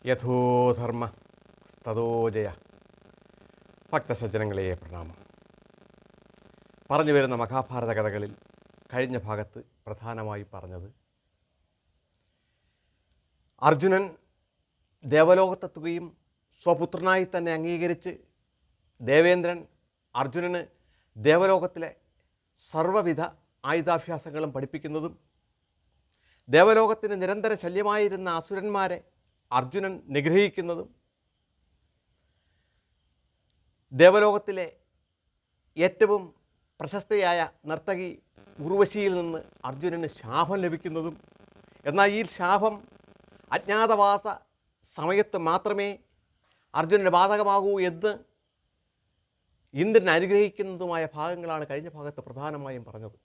യഥോധർമ്മ തഥോജയ. ഭക്തസജ്ജനങ്ങളെ പ്രണാമം. പറഞ്ഞു വരുന്ന മഹാഭാരത കഥകളിൽ കഴിഞ്ഞ ഭാഗത്ത് പ്രധാനമായി പറഞ്ഞത് അർജുനൻ ദേവലോകത്തെത്തുകയും സ്വപുത്രനായി തന്നെ അംഗീകരിച്ച് ദേവേന്ദ്രൻ അർജുനന് ദേവലോകത്തിലെ സർവ്വവിധ ആയുധാഭ്യാസങ്ങളും പഠിപ്പിക്കുന്നതും ദേവലോകത്തിന് നിരന്തര ശല്യമായിരുന്ന അസുരന്മാരെ അർജുനൻ നിഗ്രഹിക്കുന്നതും ദേവലോകത്തിലെ ഏറ്റവും പ്രശസ്തയായ നർത്തകി ഉർവശിയിൽ നിന്ന് അർജുനന് ശാപം ലഭിക്കുന്നതും, എന്നാൽ ഈ ശാപം അജ്ഞാതവാസ സമയത്ത് മാത്രമേ അർജുനന് ബാധകമാകൂ എന്ന് ഇന്ദ്രൻ അനുഗ്രഹിക്കുന്നതുമായ ഭാഗങ്ങളാണ് കഴിഞ്ഞ ഭാഗത്ത് പ്രധാനമായും പറഞ്ഞത്.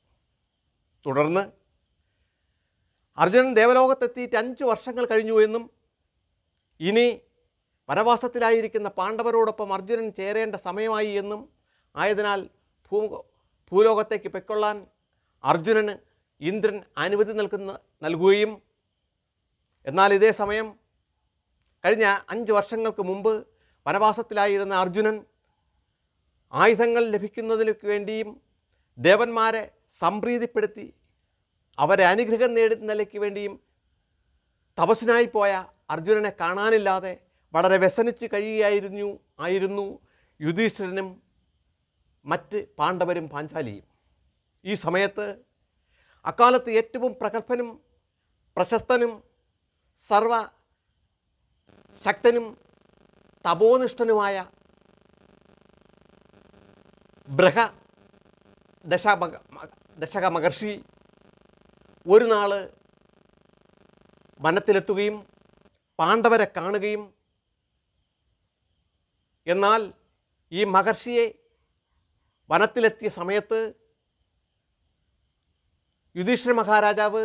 തുടർന്ന് അർജുനൻ ദേവലോകത്തെത്തിയിട്ട് 5 വർഷങ്ങൾ കഴിഞ്ഞു എന്നും ഇനി വനവാസത്തിലായിരിക്കുന്ന പാണ്ഡവരോടൊപ്പം അർജുനൻ ചേരേണ്ട സമയമായി എന്നും ആയതിനാൽ ഭൂലോകത്തേക്ക് പൊയ്ക്കൊള്ളാൻ അർജുനന് ഇന്ദ്രൻ അനുമതി നൽകുകയും, എന്നാൽ ഇതേ സമയം കഴിഞ്ഞ 5 വർഷങ്ങൾക്ക് മുമ്പ് വനവാസത്തിലായിരുന്ന അർജുനൻ ആയുധങ്ങൾ ലഭിക്കുന്നതിന് വേണ്ടിയും ദേവന്മാരെ സംപ്രീതിപ്പെടുത്തി അവരെ അനുഗ്രഹം നേടുന്നതിലേക്ക് വേണ്ടിയും തപസ്സിനായി പോയ അർജുനനെ കാണാനില്ലാതെ വളരെ വ്യസനിച്ച് കഴിയുകയായിരുന്നു യുധിഷ്ഠിരനും മറ്റ് പാണ്ഡവരും പാഞ്ചാലിയും. ഈ സമയത്ത് അക്കാലത്ത് ഏറ്റവും പ്രഗത്ഭനും പ്രശസ്തനും സർവശക്തനും തപോനിഷ്ഠനുമായ ദശക മഹർഷി ഒരു നാൾ വനത്തിലെത്തുകയും പാണ്ഡവരെ കാണുകയും, എന്നാൽ ഈ മഹർഷിയെ വനത്തിലെത്തിയ സമയത്ത് യുധിഷ്ഠിര മഹാരാജാവ്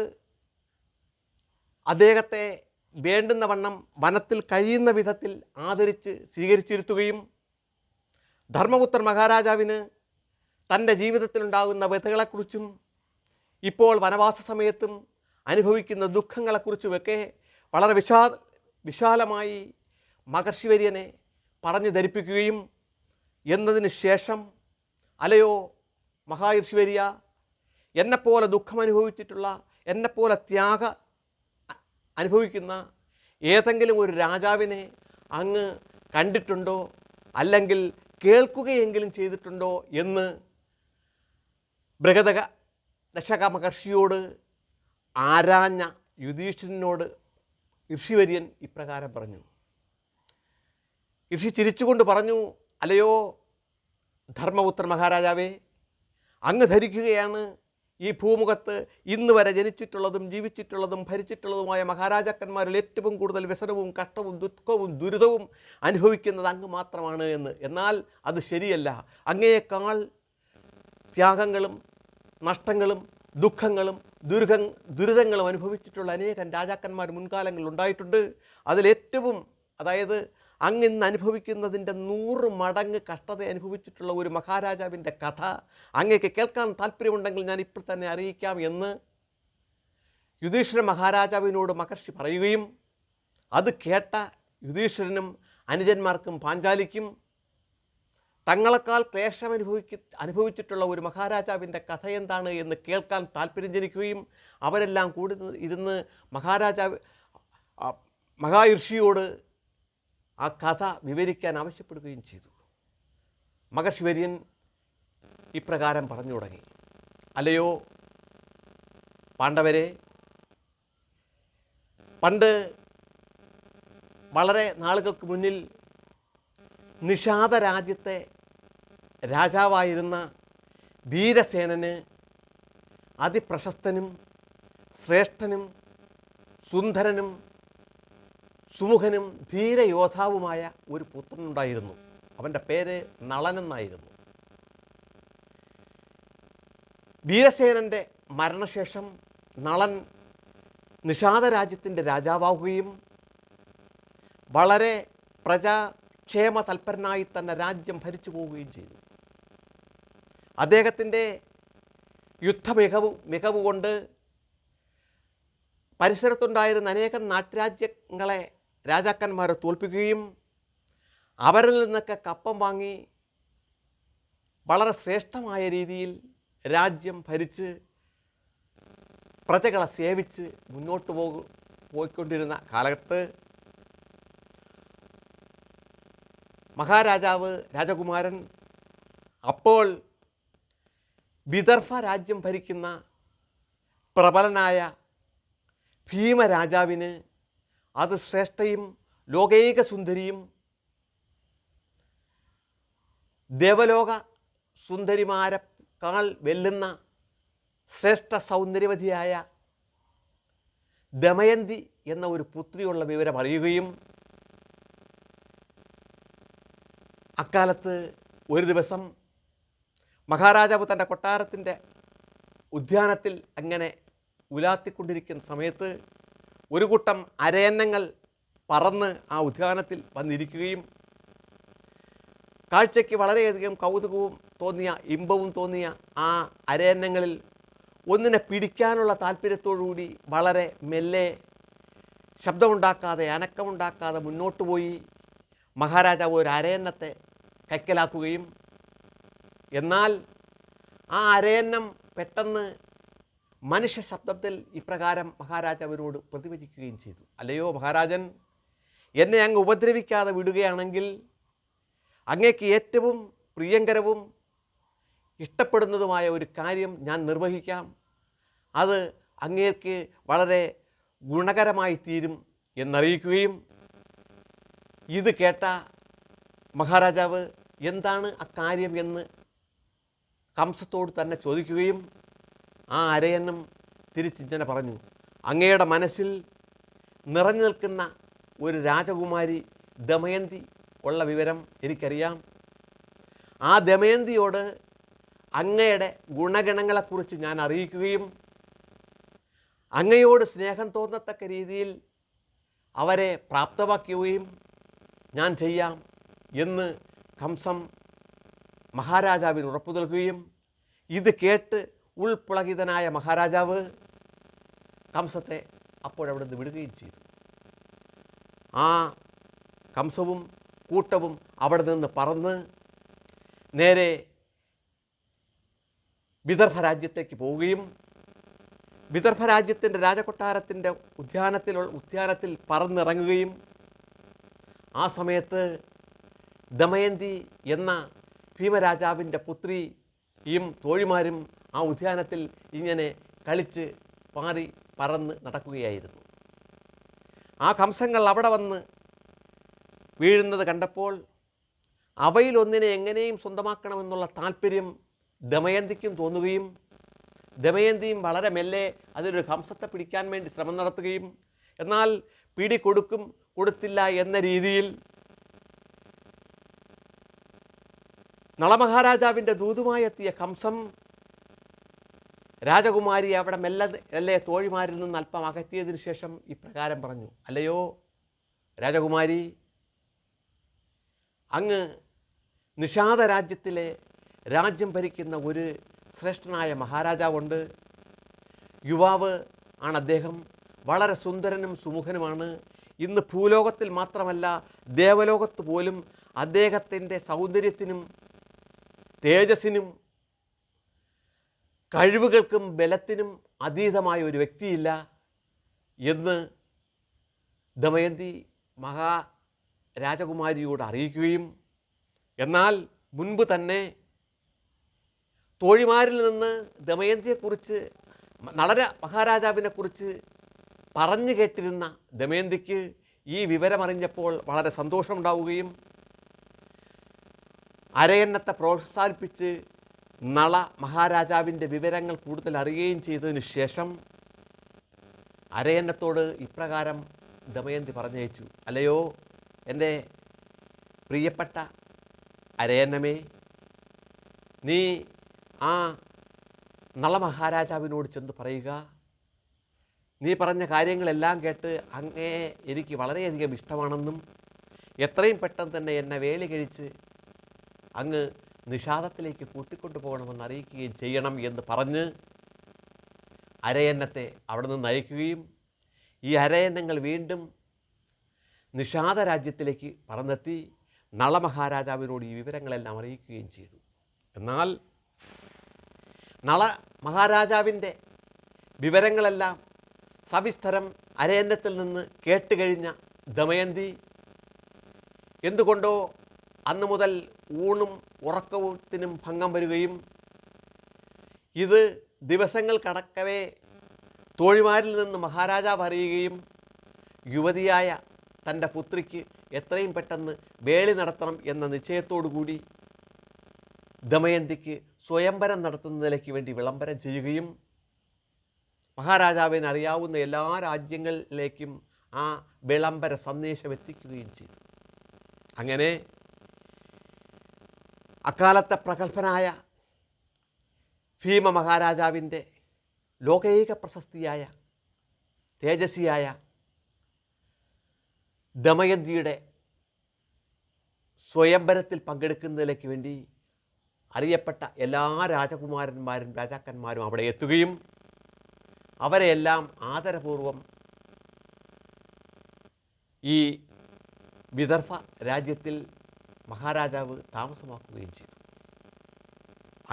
അദ്ദേഹത്തെ വേണ്ടുന്ന വണ്ണം വനത്തിൽ കഴിയുന്ന വിധത്തിൽ ആദരിച്ച് സ്വീകരിച്ചിരുത്തുകയും ധർമ്മപുത്രൻ മഹാരാജാവിന് തൻ്റെ ജീവിതത്തിലുണ്ടാകുന്ന വ്യഥകളെക്കുറിച്ചും ഇപ്പോൾ വനവാസ സമയത്തും അനുഭവിക്കുന്ന ദുഃഖങ്ങളെക്കുറിച്ചുമൊക്കെ വളരെ വിശാലമായി മഹർഷിവര്യനെ പറഞ്ഞു ധരിപ്പിക്കുകയും, എന്നതിന് ശേഷം അലയോ മഹാഋഷിവര്യ, എന്നെപ്പോലെ ദുഃഖം അനുഭവിച്ചിട്ടുള്ള, എന്നെപ്പോലെ അനുഭവിക്കുന്ന ഏതെങ്കിലും ഒരു രാജാവിനെ അങ്ങ് കണ്ടിട്ടുണ്ടോ, അല്ലെങ്കിൽ കേൾക്കുകയെങ്കിലും ചെയ്തിട്ടുണ്ടോ എന്ന് ദശക മഹർഷിയോട് ആരാഞ്ഞ യുധിഷ്ഠിരനോട് ഋഷിവര്യൻ ഇപ്രകാരം പറഞ്ഞു. ഋഷി ചിരിച്ചുകൊണ്ട് പറഞ്ഞു, അലയോ ധർമ്മപുത്ര മഹാരാജാവേ, അങ്ങ് ധരിക്കുകയാണ് ഈ ഭൂമുഖത്ത് ഇന്ന് വരെ ജനിച്ചിട്ടുള്ളതും ജീവിച്ചിട്ടുള്ളതും ഭരിച്ചിട്ടുള്ളതുമായ മഹാരാജാക്കന്മാരിൽ ഏറ്റവും കൂടുതൽ വ്യസനവും കഷ്ടവും ദുഃഖവും ദുരിതവും അനുഭവിക്കുന്നത് അങ്ങ് മാത്രമാണ് എന്ന്. എന്നാൽ അത് ശരിയല്ല. അങ്ങയേക്കാൾ ത്യാഗങ്ങളും നഷ്ടങ്ങളും ദുഃഖങ്ങളും ദുരിതങ്ങളും അനുഭവിച്ചിട്ടുള്ള അനേകം രാജാക്കന്മാർ മുൻകാലങ്ങളിൽ ഉണ്ടായിട്ടുണ്ട്. അതിലേറ്റവും, അതായത് അങ്ങ് ഇന്ന് അനുഭവിക്കുന്നതിൻ്റെ 100 മടങ്ങ് കഷ്ടത അനുഭവിച്ചിട്ടുള്ള ഒരു മഹാരാജാവിൻ്റെ കഥ അങ്ങേക്ക് കേൾക്കാൻ താല്പര്യമുണ്ടെങ്കിൽ ഞാൻ ഇപ്പോൾ തന്നെ അറിയിക്കാം എന്ന് യുധിഷ്ഠിര മഹാരാജാവിനോട് മഹർഷി പറയുകയും, അത് കേട്ട യുധിഷ്ഠിരനും അനുജന്മാർക്കും പാഞ്ചാലിക്കും തങ്ങളെക്കാൾ ക്ലേശം അനുഭവിച്ചിട്ടുള്ള ഒരു മഹാരാജാവിൻ്റെ കഥ എന്താണ് എന്ന് കേൾക്കാൻ താല്പര്യം ജനിക്കുകയും അവരെല്ലാം കൂടി ഇരുന്ന് മഹാഋഷിയോട് ആ കഥ വിവരിക്കാൻ ആവശ്യപ്പെടുകയും ചെയ്തു. മഹർഷിവര്യൻ ഇപ്രകാരം പറഞ്ഞു തുടങ്ങി. അല്ലയോ പാണ്ഡവരെ, പണ്ട് വളരെ നാളുകൾക്ക് മുന്നിൽ നിഷാദ രാജ്യത്തെ രാജാവായിരുന്ന വീരസേനന് അതിപ്രശസ്തനും ശ്രേഷ്ഠനും സുന്ദരനും സുമുഖനും ധീരയോദ്ധാവുമായ ഒരു പുത്രനുണ്ടായിരുന്നു. അവൻ്റെ പേര് നളനെന്നായിരുന്നു. വീരസേനൻ്റെ മരണശേഷം നളൻ നിഷാദ രാജ്യത്തിൻ്റെ രാജാവാകുകയും വളരെ ക്ഷേമ തൽപരനായി തന്നെ രാജ്യം ഭരിച്ചു പോവുകയും ചെയ്തു. അദ്ദേഹത്തിൻ്റെ മികവ് കൊണ്ട് പരിസരത്തുണ്ടായിരുന്ന അനേകം നാട്ടുരാജ്യങ്ങളെ രാജാക്കന്മാരെ തോൽപ്പിക്കുകയും അവരിൽ നിന്നൊക്കെ കപ്പം വാങ്ങി വളരെ ശ്രേഷ്ഠമായ രീതിയിൽ രാജ്യം ഭരിച്ച് പ്രജകളെ സേവിച്ച് മുന്നോട്ട് പോയിക്കൊണ്ടിരുന്ന കാലത്ത് മഹാരാജാവ് രാജകുമാരൻ അപ്പോൾ വിദർഭ രാജ്യം ഭരിക്കുന്ന പ്രബലനായ ഭീമരാജാവിന് അത് ശ്രേഷ്ഠയും ലോകൈക സുന്ദരിയും ദേവലോക സുന്ദരിമാരെക്കാൾ വെല്ലുന്ന ശ്രേഷ്ഠ സൗന്ദര്യവതിയായ ദമയന്തി എന്ന ഒരു പുത്രിയുള്ള വിവരം അറിയുകയും അക്കാലത്ത് ഒരു ദിവസം മഹാരാജാവ് തൻ്റെ കൊട്ടാരത്തിൻ്റെ ഉദ്യാനത്തിൽ അങ്ങനെ ഉലാത്തിക്കൊണ്ടിരിക്കുന്ന സമയത്ത് ഒരു കൂട്ടം അരയന്നങ്ങൾ പറന്ന് ആ ഉദ്യാനത്തിൽ വന്നിരിക്കുകയും കാഴ്ചയ്ക്ക് വളരെയധികം കൗതുകവും തോന്നിയ ഇമ്പവും തോന്നിയ ആ അരയന്നങ്ങളിൽ ഒന്നിനെ പിടിക്കാനുള്ള താല്പര്യത്തോടുകൂടി വളരെ മെല്ലെ ശബ്ദമുണ്ടാക്കാതെ അനക്കമുണ്ടാക്കാതെ മുന്നോട്ട് പോയി മഹാരാജാവ് ഒരു അരയന്നത്തെ കൈക്കലാക്കുകയും എന്നാൽ ആ അരയന്നം പെട്ടെന്ന് മനുഷ്യ ശബ്ദത്തിൽ ഇപ്രകാരം മഹാരാജാവിനോട് പ്രതിവചിക്കുകയും ചെയ്തു. അല്ലയോ മഹാരാജൻ, എന്നെ അങ്ങ് ഉപദ്രവിക്കാതെ വിടുകയാണെങ്കിൽ അങ്ങേക്ക് ഏറ്റവും പ്രിയങ്കരവും ഇഷ്ടപ്പെടുന്നതുമായ ഒരു കാര്യം ഞാൻ നിർവഹിക്കാം. അത് അങ്ങേക്ക് വളരെ ഗുണകരമായി തീരും എന്നറിയിക്കുകയും ഇത് കേട്ട മഹാരാജാവ് എന്താണ് അക്കാര്യം എന്ന് കംസത്തോട് തന്നെ ചോദിക്കുകയും ആ അരയന്നം തിരിച്ചിങ്ങനെ പറഞ്ഞു, അങ്ങയുടെ മനസ്സിൽ നിറഞ്ഞു നിൽക്കുന്ന ഒരു രാജകുമാരി ദമയന്തി ഉള്ള വിവരം എനിക്കറിയാം. ആ ദമയന്തിയോട് അങ്ങയുടെ ഗുണഗണങ്ങളെക്കുറിച്ച് ഞാൻ അറിയിക്കുകയും അങ്ങയോട് സ്നേഹം തോന്നത്തക്ക രീതിയിൽ അവരെ പ്രാപ്തമാക്കുകയും ഞാൻ ചെയ്യാം എന്ന് കംസം മഹാരാജാവിന് ഉറപ്പു നൽകുകയും ഇത് കേട്ട് ഉൾപുളകിതനായ മഹാരാജാവ് കംസത്തെ അപ്പോഴവിടെ നിന്ന് വിടുകയും ചെയ്തു. ആ കംസവും കൂട്ടവും അവിടെ നിന്ന് പറന്ന് നേരെ വിദർഭ രാജ്യത്തേക്ക് പോവുകയും വിദർഭ രാജ്യത്തിൻ്റെ രാജകൊട്ടാരത്തിൻ്റെ ഉദ്യാനത്തിൽ പറന്നിറങ്ങുകയും ആ സമയത്ത് ദമയന്തി എന്ന ഭീമരാജാവിൻ്റെ പുത്രിയും തോഴിമാരും ആ ഉദ്യാനത്തിൽ ഇങ്ങനെ കളിച്ച് പാറി പറന്ന് നടക്കുകയായിരുന്നു. ആ കംസങ്ങൾ അവിടെ വന്ന് വീഴുന്നത് കണ്ടപ്പോൾ അവയിലൊന്നിനെ എങ്ങനെയും സ്വന്തമാക്കണമെന്നുള്ള താല്പര്യം ദമയന്തിക്കും തോന്നുകയും ദമയന്തിയും വളരെ മെല്ലെ അതിലൊരു കംസത്തെ പിടിക്കാൻ വേണ്ടി ശ്രമം നടത്തുകയും എന്നാൽ പിടി കൊടുത്തില്ല എന്ന രീതിയിൽ നളമഹാരാജാവിൻ്റെ ദൂതുമായി എത്തിയ കംസം രാജകുമാരി അവിടെ മെല്ലെ തോഴിമാരിൽ നിന്ന് അല്പം അകറ്റിയതിനു ശേഷം ഇപ്രകാരം പറഞ്ഞു, അല്ലയോ രാജകുമാരി, അങ്ങ് നിഷാദ രാജ്യത്തിലെ രാജ്യം ഭരിക്കുന്ന ഒരു ശ്രേഷ്ഠനായ മഹാരാജാവുണ്ട്. യുവാവ് ആണ് അദ്ദേഹം. വളരെ സുന്ദരനും സുമുഖനുമാണ്. ഇന്ന് ഭൂലോകത്തിൽ മാത്രമല്ല ദേവലോകത്ത് പോലും അദ്ദേഹത്തിൻ്റെ സൗന്ദര്യത്തിനും തേജസ്സിനും കഴിവുകൾക്കും ബലത്തിനും അതീതമായ ഒരു വ്യക്തിയില്ല എന്ന് ദമയന്തി മഹാരാജകുമാരിയോട് അറിയിക്കുകയും എന്നാൽ മുൻപ് തന്നെ തോഴിമാരിൽ നിന്ന് ദമയന്തിയെക്കുറിച്ച് നള മഹാരാജാവിനെക്കുറിച്ച് പറഞ്ഞു കേട്ടിരുന്ന ദമയന്തിക്ക് ഈ വിവരമറിഞ്ഞപ്പോൾ വളരെ സന്തോഷമുണ്ടാവുകയും അരയന്നത്തെ പ്രോത്സാഹിപ്പിച്ച് നള മഹാരാജാവിൻ്റെ വിവരങ്ങൾ കൂടുതൽ അറിയുകയും ചെയ്തതിന് ശേഷം അരയന്നത്തോട് ഇപ്രകാരം ദമയന്തി പറഞ്ഞയച്ചു, അല്ലയോ എൻ്റെ പ്രിയപ്പെട്ട അരയന്നമേ, നീ ആ നള മഹാരാജാവിനോട് ചെന്ന് പറയുക, നീ പറഞ്ഞ കാര്യങ്ങളെല്ലാം കേട്ട് അങ്ങേ എനിക്ക് വളരെയധികം ഇഷ്ടമാണെന്നും എത്രയും പെട്ടെന്ന് തന്നെ എന്നെ വേലി കഴിച്ച് അങ്ങ് നിഷാദത്തിലേക്ക് കൂട്ടിക്കൊണ്ടു പോകണമെന്ന് അറിയിക്കുകയും ചെയ്യണം എന്ന് പറഞ്ഞ് അരയന്നത്തെ അവിടെ നിന്ന് അയക്കുകയും ഈ അരയന്നങ്ങൾ വീണ്ടും നിഷാദ രാജ്യത്തിലേക്ക് പറന്നെത്തി നളമഹാരാജാവിനോട് ഈ വിവരങ്ങളെല്ലാം അറിയിക്കുകയും ചെയ്തു. എന്നാൽ നള മഹാരാജാവിൻ്റെ വിവരങ്ങളെല്ലാം സവിസ്തരം അരയന്നത്തിൽ നിന്ന് കേട്ടുകഴിഞ്ഞ ദമയന്തി എന്തുകൊണ്ടോ അന്നു മുതൽ ഊണും ഉറക്കത്തിനും ഭംഗം വരികയും ഇത് ദിവസങ്ങൾ കടക്കവേ തോഴിമാരിൽ നിന്ന് മഹാരാജാവ് അറിയുകയും യുവതിയായ തൻ്റെ പുത്രിക്ക് എത്രയും പെട്ടെന്ന് വേളി നടത്തണം എന്ന നിശ്ചയത്തോടുകൂടി ദമയന്തിക്ക് സ്വയംവരം നടത്തുന്നതിലേക്ക് വേണ്ടി വിളംബരം ചെയ്യുകയും മഹാരാജാവിന് അറിയാവുന്ന എല്ലാ രാജ്യങ്ങളിലേക്കും ആ വിളംബര സന്ദേശം എത്തിക്കുകയും ചെയ്തു. അങ്ങനെ അക്കാലത്തെ പ്രഗത്ഭനായ ഭീമ മഹാരാജാവിൻ്റെ ലോകൈക പ്രശസ്തിയായ തേജസ്വിയായ ദമയന്തിയുടെ സ്വയംവരത്തിൽ പങ്കെടുക്കുന്നതിലേക്ക് വേണ്ടി അറിയപ്പെട്ട എല്ലാ രാജകുമാരന്മാരും രാജാക്കന്മാരും അവിടെ എത്തുകയും അവരെയെല്ലാം ആദരപൂർവം ഈ വിദർഭ രാജ്യത്തിൽ മഹാരാജാവ് താമസമാക്കുകയും ചെയ്തു.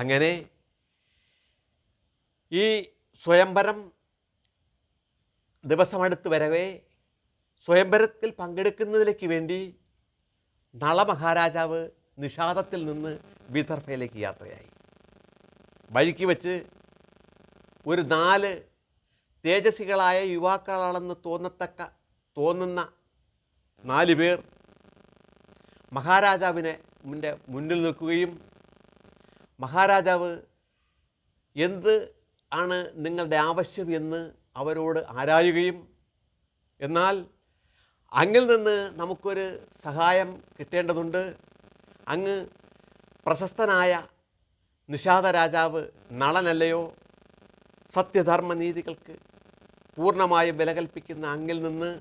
അങ്ങനെ ഈ സ്വയംവരം ദിവസമടുത്ത് വരവേ സ്വയംവരത്തിൽ പങ്കെടുക്കുന്നതിലേക്ക് വേണ്ടി നള മഹാരാജാവ് നിഷാദത്തിൽ നിന്ന് വിദർഭയിലേക്ക് യാത്രയായി. വഴിക്ക് വച്ച് ഒരു 4 തേജസ്വികളായ യുവാക്കളാണെന്ന് തോന്നുന്ന 4 പേർ മഹാരാജാവിനെ മുന്നിൽ നിൽക്കുകയും മഹാരാജാവ് എന്ത് ആണ് നിങ്ങളുടെ ആവശ്യം എന്ന് അവരോട് ആരായുകയും എന്നാൽ അങ്ങിൽ നിന്ന് നമുക്കൊരു സഹായം കിട്ടേണ്ടതുണ്ട്. അങ്ങ് പ്രശസ്തനായ നിഷാദ രാജാവ് നളനല്ലയോ? സത്യധർമ്മനീതികൾക്ക് പൂർണ്ണമായും വില കൽപ്പിക്കുന്ന അങ്ങിൽ നിന്ന്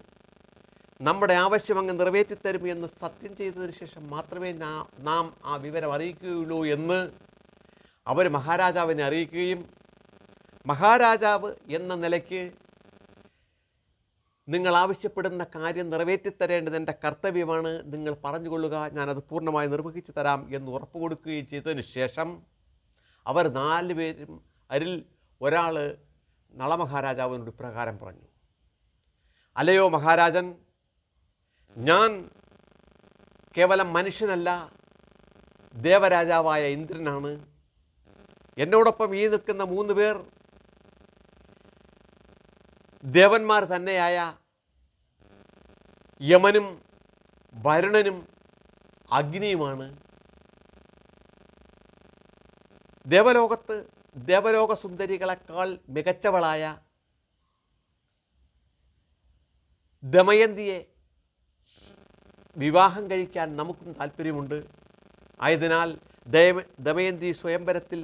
നമ്മുടെ ആവശ്യം അങ്ങ് നിറവേറ്റിത്തരും എന്ന് സത്യം ചെയ്തതിന് ശേഷം മാത്രമേ നാം ആ വിവരം അറിയിക്കുകയുള്ളൂ എന്ന് അവർ മഹാരാജാവിനെ അറിയിക്കുകയും മഹാരാജാവ് എന്ന നിലയ്ക്ക് നിങ്ങൾ ആവശ്യപ്പെടുന്ന കാര്യം നിറവേറ്റിത്തരേണ്ടത് എൻ്റെ കർത്തവ്യമാണ്, നിങ്ങൾ പറഞ്ഞുകൊള്ളുക, ഞാനത് പൂർണ്ണമായി നിർവഹിച്ചു തരാം എന്ന് ഉറപ്പ് കൊടുക്കുകയും ചെയ്തതിന് ശേഷം അവർ 4 പേരും അതിൽ ഒരാൾ നളമഹാരാജാവിനോട് ഇപ്രകാരം പറഞ്ഞു: അല്ലയോ മഹാരാജൻ, ഞാൻ കേവലം മനുഷ്യനല്ല, ദേവരാജാവായ ഇന്ദ്രനാണ്. എന്നോടൊപ്പം ഈ നിൽക്കുന്ന 3 പേർ ദേവന്മാർ തന്നെയായ യമനും വരുണനും അഗ്നിയുമാണ്. ദേവലോകത്ത് ദേവലോക സുന്ദരികളെക്കാൾ മികച്ചവളായ ദമയന്തിയെ വിവാഹം കഴിക്കാൻ നമുക്കും താല്പര്യമുണ്ട്. ആയതിനാൽ ദമയന്തി സ്വയംവരത്തിൽ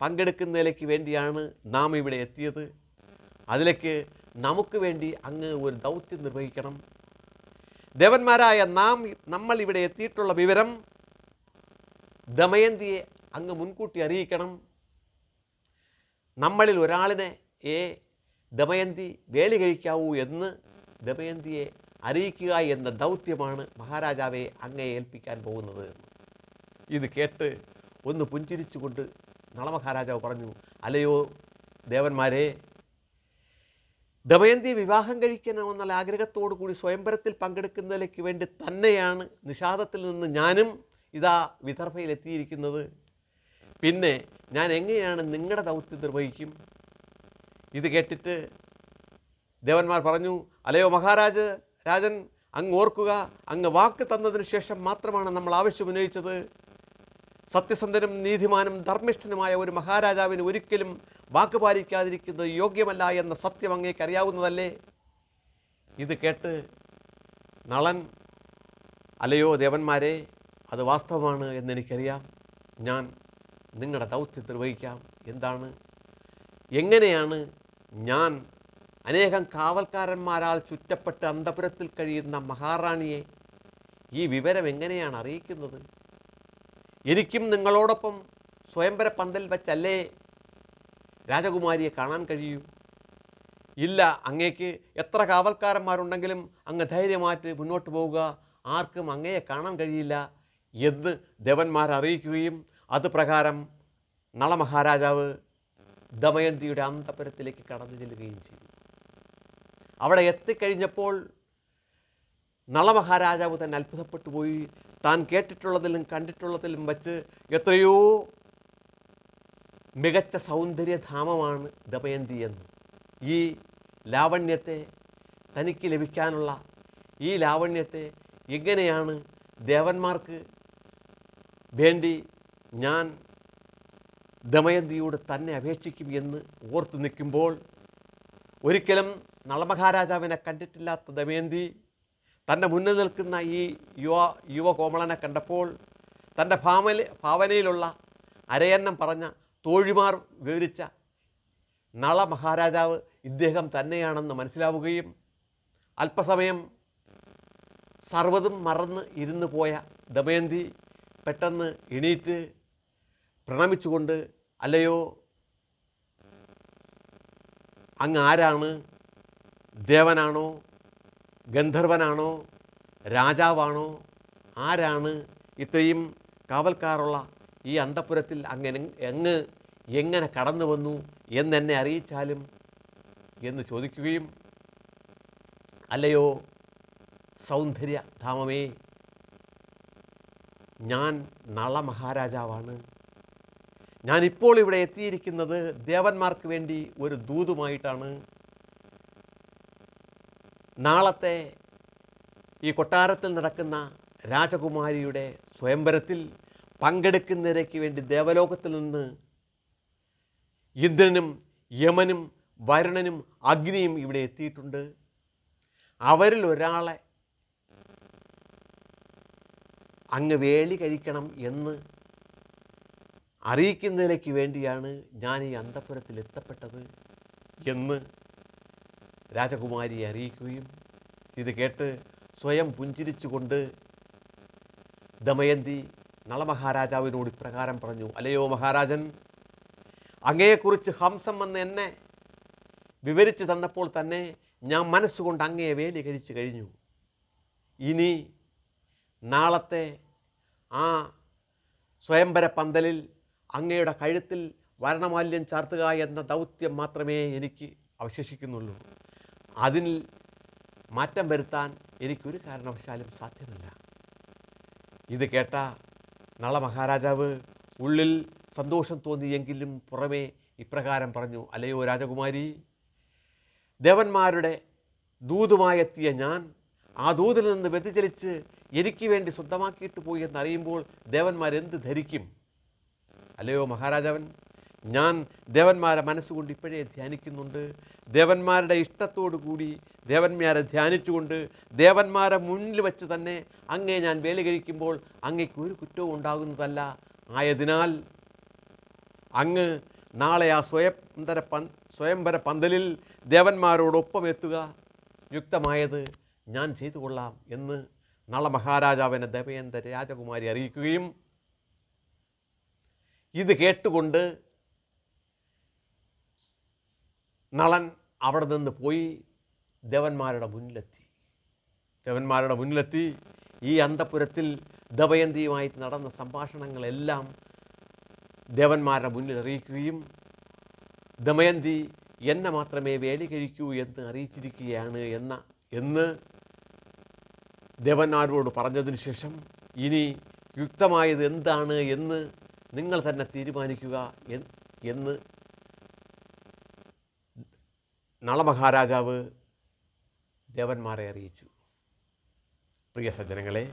പങ്കെടുക്കുന്നതിലേക്ക് വേണ്ടിയാണ് നാം ഇവിടെ എത്തിയത്. അതിലേക്ക് നമുക്ക് വേണ്ടി അങ്ങ് ഒരു ദൗത്യം നിർവഹിക്കണം. ദേവന്മാരായ നമ്മൾ ഇവിടെ എത്തിയിട്ടുള്ള വിവരം ദമയന്തിയെ അങ്ങ് മുൻകൂട്ടി അറിയിക്കണം. നമ്മളിൽ ഒരാളിനെ ദമയന്തി വേളി കഴിക്കാവൂ എന്ന് ദമയന്തിയെ അറിയിക്കുക എന്ന ദൗത്യമാണ് മഹാരാജാവെ അങ്ങയെ ഏൽപ്പിക്കാൻ പോകുന്നത്. ഇത് കേട്ട് ഒന്ന് പുഞ്ചിരിച്ചുകൊണ്ട് നളമഹാരാജാവ് പറഞ്ഞു: അല്ലയോ ദേവന്മാരെ, ദമയന്തി വിവാഹം കഴിക്കണമെന്നുള്ള ആഗ്രഹത്തോടു കൂടി സ്വയംവരത്തിൽ പങ്കെടുക്കുന്നതിലേക്ക് വേണ്ടി തന്നെയാണ് നിഷാദത്തിൽ നിന്ന് ഞാനും ഇതാ വിദർഭയിലെത്തിയിരിക്കുന്നത്. പിന്നെ ഞാൻ എങ്ങനെയാണ് നിങ്ങളുടെ ദൗത്യം നിർവഹിക്കും? ഇത് കേട്ടിട്ട് ദേവന്മാർ പറഞ്ഞു: അല്ലയോ രാജൻ, അങ്ങ് ഓർക്കുക, അങ്ങ് വാക്ക് തന്നതിന് ശേഷം മാത്രമാണ് നമ്മൾ ആവശ്യം ഉന്നയിച്ചത്. സത്യസന്ധനും നീതിമാനും ധർമ്മിഷ്ഠനുമായ ഒരു മഹാരാജാവിന് ഒരിക്കലും വാക്ക് പാലിക്കാതിരിക്കുന്നത് യോഗ്യമല്ല എന്ന സത്യം അങ്ങേക്ക് അറിയാവുന്നതല്ലേ? ഇത് കേട്ട് നളൻ: അല്ലയോ ദേവന്മാരെ, അത് വാസ്തവമാണ് എന്നെനിക്കറിയാം. ഞാൻ നിങ്ങളുടെ ദൗത്യം നിർവഹിക്കാം. എന്താണ്? എങ്ങനെയാണ് ഞാൻ അനേകം കാവൽക്കാരന്മാരാൽ ചുറ്റപ്പെട്ട് അന്തപുരത്തിൽ കഴിയുന്ന മഹാറാണിയെ ഈ വിവരം എങ്ങനെയാണ് അറിയിക്കുന്നത്? എനിക്കും നിങ്ങളോടൊപ്പം സ്വയംവര പന്തൽ വച്ചല്ലേ രാജകുമാരിയെ കാണാൻ കഴിയൂ? ഇല്ല, അങ്ങേക്ക് എത്ര കാവൽക്കാരന്മാരുണ്ടെങ്കിലും അങ്ങ് ധൈര്യമായിട്ട് മുന്നോട്ട് പോവുക, ആർക്കും അങ്ങയെ കാണാൻ കഴിയില്ല എന്ന് ദേവന്മാർ അറിയിക്കുകയും അത് പ്രകാരം നളമഹാരാജാവ് ദമയന്തിയുടെ അന്തഃപുരത്തിലേക്ക് കടന്നു ചെല്ലുകയും ചെയ്തു. അവിടെ എത്തിക്കഴിഞ്ഞപ്പോൾ നളമഹാരാജാവ് തന്നെ അത്ഭുതപ്പെട്ടു പോയി. താൻ കേട്ടിട്ടുള്ളതിലും കണ്ടിട്ടുള്ളതിലും വച്ച് എത്രയോ മികച്ച സൗന്ദര്യധാമമാണ് ദമയന്തി എന്ന്. ഈ ലാവണ്യത്തെ തനിക്ക് ലഭിക്കാനുള്ള ഈ ലാവണ്യത്തെ എങ്ങനെയാണ് ദേവന്മാർക്ക് വേണ്ടി ഞാൻ ദമയന്തിയോട് തന്നെ അപേക്ഷിക്കും എന്ന് ഓർത്തു നിൽക്കുമ്പോൾ ഒരിക്കലും നളമഹാരാജാവിനെ കണ്ടിട്ടില്ലാത്ത ദമയന്തി തൻ്റെ മുന്നിൽ നിൽക്കുന്ന ഈ യുവകോമളനെ കണ്ടപ്പോൾ തൻ്റെ ഭാവനയിലുള്ള അരയന്നം പറഞ്ഞ തോഴിമാർ വിവരിച്ച നളമഹാരാജാവ് ഇദ്ദേഹം തന്നെയാണെന്ന് മനസ്സിലാവുകയും അല്പസമയം സർവ്വതും മറന്ന് ഇരുന്നു പോയ ദമയന്തി പെട്ടെന്ന് എണീറ്റ് പ്രണമിച്ചുകൊണ്ട്, അല്ലയോ, അങ്ങ് ആരാണ്? ദേവനാണോ, ഗന്ധർവനാണോ, രാജാവാണോ, ആരാണ്? ഇത്രയും കാവൽക്കാരുള്ള ഈ അന്തഃപുരത്തിൽ അങ്ങ് എങ്ങനെ കടന്നു വന്നു എന്നെന്നെ അറിയിച്ചാലും എന്ന് ചോദിക്കുകയും, അല്ലയോ സൗന്ദര്യധാമമേ, ഞാൻ നളമഹാരാജാവാണ്. ഞാനിപ്പോൾ ഇവിടെ എത്തിയിരിക്കുന്നത് ദേവന്മാർക്ക് വേണ്ടി ഒരു ദൂതുമായിട്ടാണ്. നാളത്തെ ഈ കൊട്ടാരത്തിൽ നടക്കുന്ന രാജകുമാരിയുടെ സ്വയംവരത്തിൽ പങ്കെടുക്കുന്നതിലേക്ക് വേണ്ടി ദേവലോകത്തിൽ നിന്ന് ഇന്ദ്രനും യമനും വരുണനും അഗ്നിയും ഇവിടെ എത്തിയിട്ടുണ്ട്. അവരിൽ ഒരാളെ അങ്ങ് വേളി കഴിക്കണം എന്ന് അറിയിക്കുന്നതിലേക്ക് വേണ്ടിയാണ് ഞാൻ ഈ അന്തഃപുരത്തിൽ എത്തപ്പെട്ടത് എന്ന് രാജകുമാരിയെ അറിയിക്കുകയും, ഇത് കേട്ട് സ്വയം പുഞ്ചിരിച്ചുകൊണ്ട് ദമയന്തി നളമഹാരാജാവിനോട് ഇപ്രകാരം പറഞ്ഞു, അല്ലയോ മഹാരാജൻ, അങ്ങയെക്കുറിച്ച് ഹംസം വന്ന് എന്നെ വിവരിച്ചു തന്നപ്പോൾ തന്നെ ഞാൻ മനസ്സുകൊണ്ട് അങ്ങയെ വേലി കഴിച്ചു കഴിഞ്ഞു. ഇനി നാളത്തെ ആ സ്വയംവര പന്തലിൽ അങ്ങയുടെ കഴുത്തിൽ വർണ്ണമാല്യം ചാർത്തുക എന്ന ദൗത്യം മാത്രമേ എനിക്ക് അവശേഷിക്കുന്നുള്ളൂ. അതിൽ മാറ്റം വരുത്താൻ എനിക്കൊരു കാരണവശാലും സാധ്യമല്ല. ഇത് കേട്ട നളമഹാരാജാവ് ഉള്ളിൽ സന്തോഷം തോന്നിയെങ്കിലും പുറമേ ഇപ്രകാരം പറഞ്ഞു, അല്ലയോ രാജകുമാരി, ദേവന്മാരുടെ ദൂതുമായെത്തിയ ഞാൻ ആ ദൂതിൽ നിന്ന് വ്യതിചലിച്ച് എനിക്ക് വേണ്ടി സ്വന്തമാക്കിയിട്ട് പോയി എന്നറിയുമ്പോൾ ദേവന്മാരെന്ത് ധരിക്കും? അല്ലയോ മഹാരാജാവൻ, ഞാൻ ദേവന്മാരെ മനസ്സുകൊണ്ട് ഇപ്പോഴേ ധ്യാനിക്കുന്നുണ്ട്. ദേവന്മാരുടെ ഇഷ്ടത്തോടു കൂടി ദേവന്മാരെ ധ്യാനിച്ചുകൊണ്ട് ദേവന്മാരെ മുന്നിൽ വെച്ച് തന്നെ അങ്ങേ ഞാൻ വേലി കഴിക്കുമ്പോൾ അങ്ങയ്ക്ക് ഒരു കുറ്റവും ഉണ്ടാകുന്നതല്ല. ആയതിനാൽ അങ്ങ് നാളെ ആ സ്വയംവര പന്തലിൽ ദേവന്മാരോടൊപ്പം എത്തുക, യുക്തമായത് ഞാൻ ചെയ്തു കൊള്ളാം എന്ന് നളമഹാരാജാവിനെ ദമയന്തി രാജകുമാരി അറിയിക്കുകയും, ഇത് കേട്ടുകൊണ്ട് നളൻ അവിടെ നിന്ന് പോയി ദേവന്മാരുടെ മുന്നിലെത്തി ഈ അന്തഃപുരത്തിൽ ദമയന്തിയുമായി നടന്ന സംഭാഷണങ്ങളെല്ലാം ദേവന്മാരുടെ മുന്നിൽ അറിയിക്കുകയും, ദമയന്തി എന്നെ മാത്രമേ വേലി കഴിക്കൂ എന്ന് അറിയിച്ചിരിക്കുകയാണ് എന്ന് ദേവന്മാരോട് പറഞ്ഞതിന് ശേഷം ഇനി യുക്തമായത് എന്താണ് എന്ന് നിങ്ങൾ തന്നെ തീരുമാനിക്കുക എന്ന് നളമഹാരാജാവ് ദേവന്മാരെ അറിയിച്ചു. പ്രിയ സജ്ജനങ്ങളെ,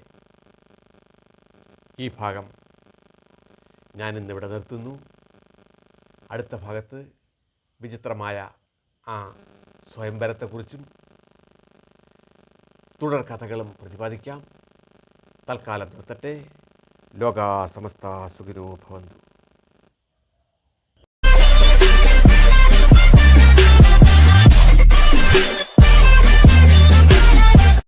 ഈ ഭാഗം ഞാനിന്നിവിടെ നിർത്തുന്നു. അടുത്ത ഭാഗത്ത് വിചിത്രമായ ആ സ്വയംവരത്തെക്കുറിച്ചും തുടർ കഥകളും പ്രതിപാദിക്കാം. തൽക്കാലം നിർത്തട്ടെ. ലോകാ സമസ്ത സുഖിനോ ഭവന്തു.